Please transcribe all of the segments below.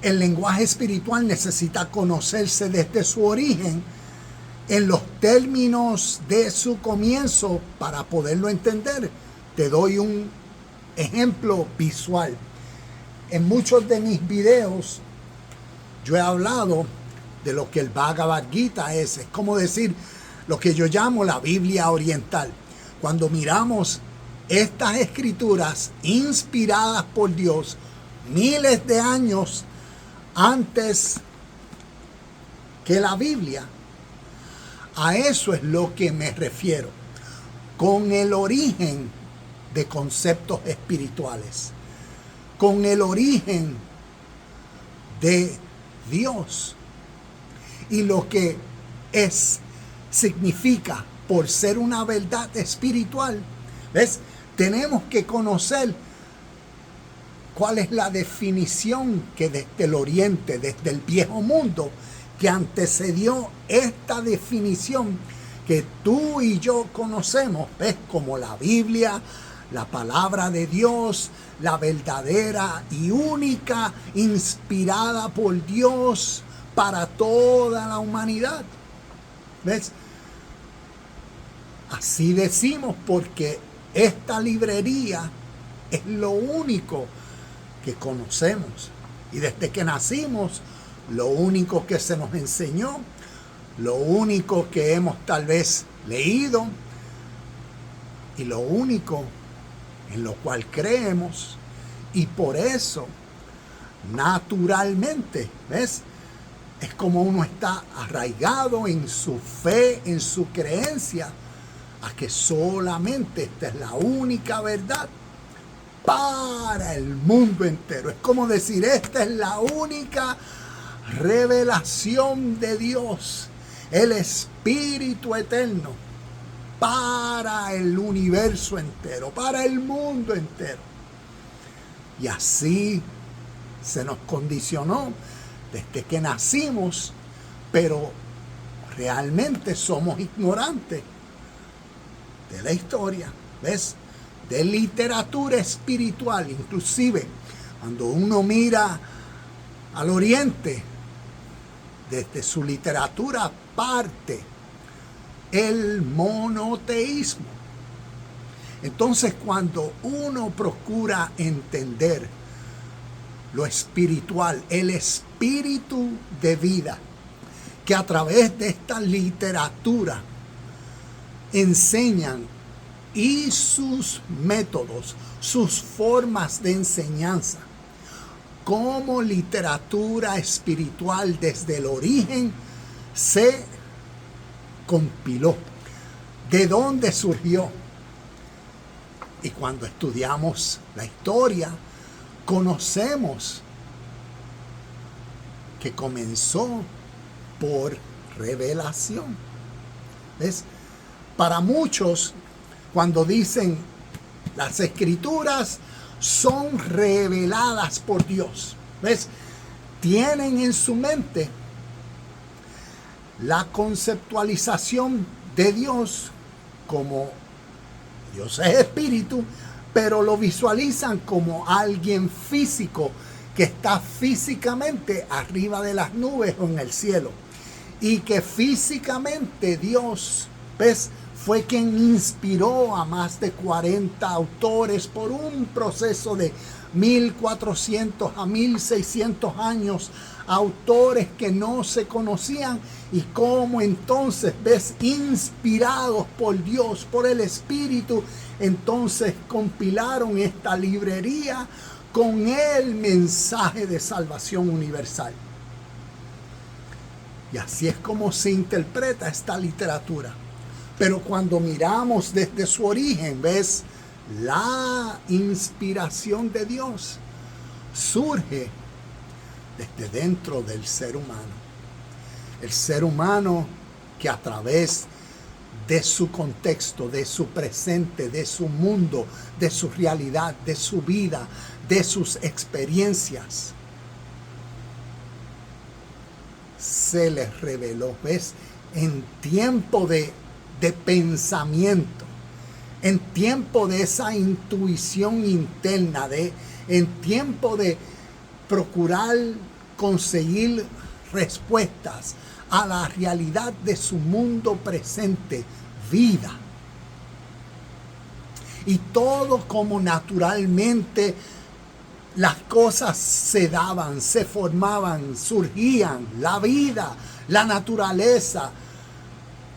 El lenguaje espiritual necesita conocerse desde su origen en los términos de su comienzo para poderlo entender. Te doy un ejemplo visual. En muchos de mis videos yo he hablado de lo que el Bhagavad Gita es. Es como decir lo que yo llamo la Biblia oriental. Cuando miramos estas escrituras inspiradas por Dios miles de años antes que la Biblia, a eso es lo que me refiero, con el origen de conceptos espirituales, con el origen de Dios y lo que significa por ser una verdad espiritual. ¿Ves? Tenemos que conocer cuál es la definición que desde el oriente, desde el viejo mundo, que antecedió esta definición que tú y yo conocemos, ¿ves? Como la Biblia, la palabra de Dios, la verdadera y única, inspirada por Dios para toda la humanidad. ¿Ves? Así decimos porque esta librería es lo único que conocemos. Y desde que nacimos, lo único que se nos enseñó, lo único que hemos tal vez leído y lo único en lo cual creemos. Y por eso, naturalmente, ¿ves? Es como uno está arraigado en su fe, en su creencia, a que solamente esta es la única verdad para el mundo entero. Es como decir, esta es la única revelación de Dios, el Espíritu Eterno, para el universo entero, para el mundo entero. Y así se nos condicionó desde que nacimos, pero realmente somos ignorantes de la historia, ¿ves? De literatura espiritual. Inclusive cuando uno mira al oriente, desde su literatura parte el monoteísmo. Entonces, cuando uno procura entender lo espiritual, el espíritu de vida, que a través de esta literatura enseñan, y sus métodos, sus formas de enseñanza, como literatura espiritual desde el origen se compiló, de dónde surgió. Y cuando estudiamos la historia, conocemos que comenzó por revelación. ¿Ves? Para muchos, cuando dicen las escrituras son reveladas por Dios, ¿ves? Tienen en su mente la conceptualización de Dios como Dios es espíritu, pero lo visualizan como alguien físico que está físicamente arriba de las nubes o en el cielo. Y que físicamente Dios, ¿ves?, fue quien inspiró a más de 40 autores por un proceso de 1400 a 1600 años, autores que no se conocían, y cómo entonces, ves, inspirados por Dios, por el Espíritu, entonces compilaron esta librería con el mensaje de salvación universal. Y así es como se interpreta esta literatura. Pero cuando miramos desde su origen, ves, la inspiración de Dios surge desde dentro del ser humano. El ser humano que a través de su contexto, de su presente, de su mundo, de su realidad, de su vida, de sus experiencias, se les reveló, ¿ves? En tiempo de pensamiento, en tiempo de esa intuición interna, en tiempo de procurar conseguir respuestas a la realidad de su mundo presente, vida. Y todo como naturalmente las cosas se daban, se formaban, surgían, la vida, la naturaleza,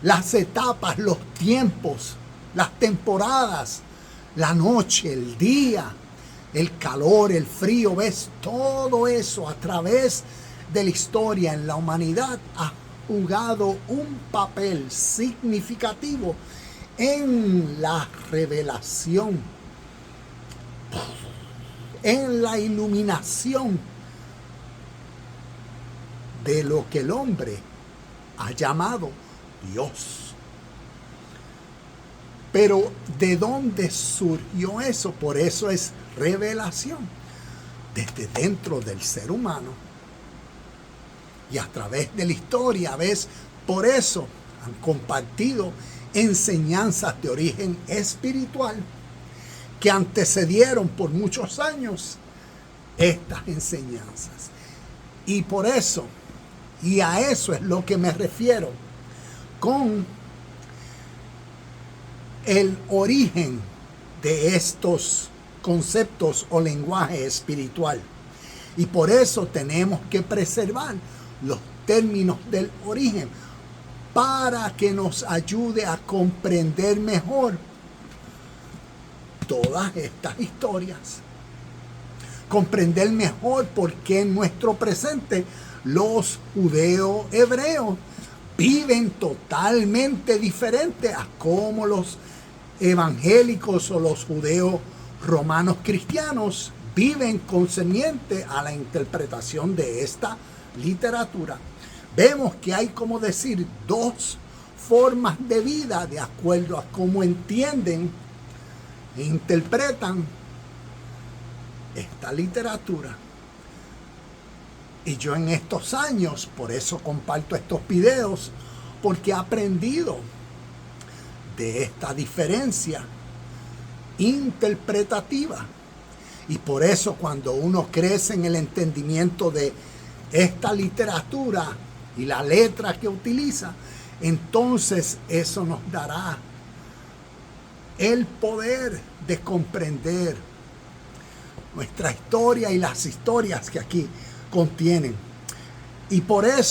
las etapas, los tiempos, las temporadas, la noche, el día, el calor, el frío, ves, todo eso a través de la historia en la humanidad ha jugado un papel significativo en la revelación, en la iluminación de lo que el hombre ha llamado Dios. Pero ¿de dónde surgió eso? Por eso es revelación. Desde dentro del ser humano. Y a través de la historia, ¿ves? Por eso han compartido enseñanzas de origen espiritual que antecedieron por muchos años estas enseñanzas. Y por eso, y a eso es lo que me refiero con el origen de estos conceptos o lenguaje espiritual. Y por eso tenemos que preservar los términos del origen para que nos ayude a comprender mejor todas estas historias. Comprender mejor por qué en nuestro presente los judeo-hebreos viven totalmente diferente a cómo los evangélicos o los judeos romanos cristianos viven concerniente a la interpretación de esta literatura. Vemos que hay, como decir, dos formas de vida de acuerdo a cómo entienden e interpretan esta literatura. Y yo en estos años, por eso comparto estos videos, porque he aprendido de esta diferencia interpretativa. Y por eso cuando uno crece en el entendimiento de esta literatura y la letra que utiliza, entonces eso nos dará el poder de comprender nuestra historia y las historias que aquí contienen. Y por eso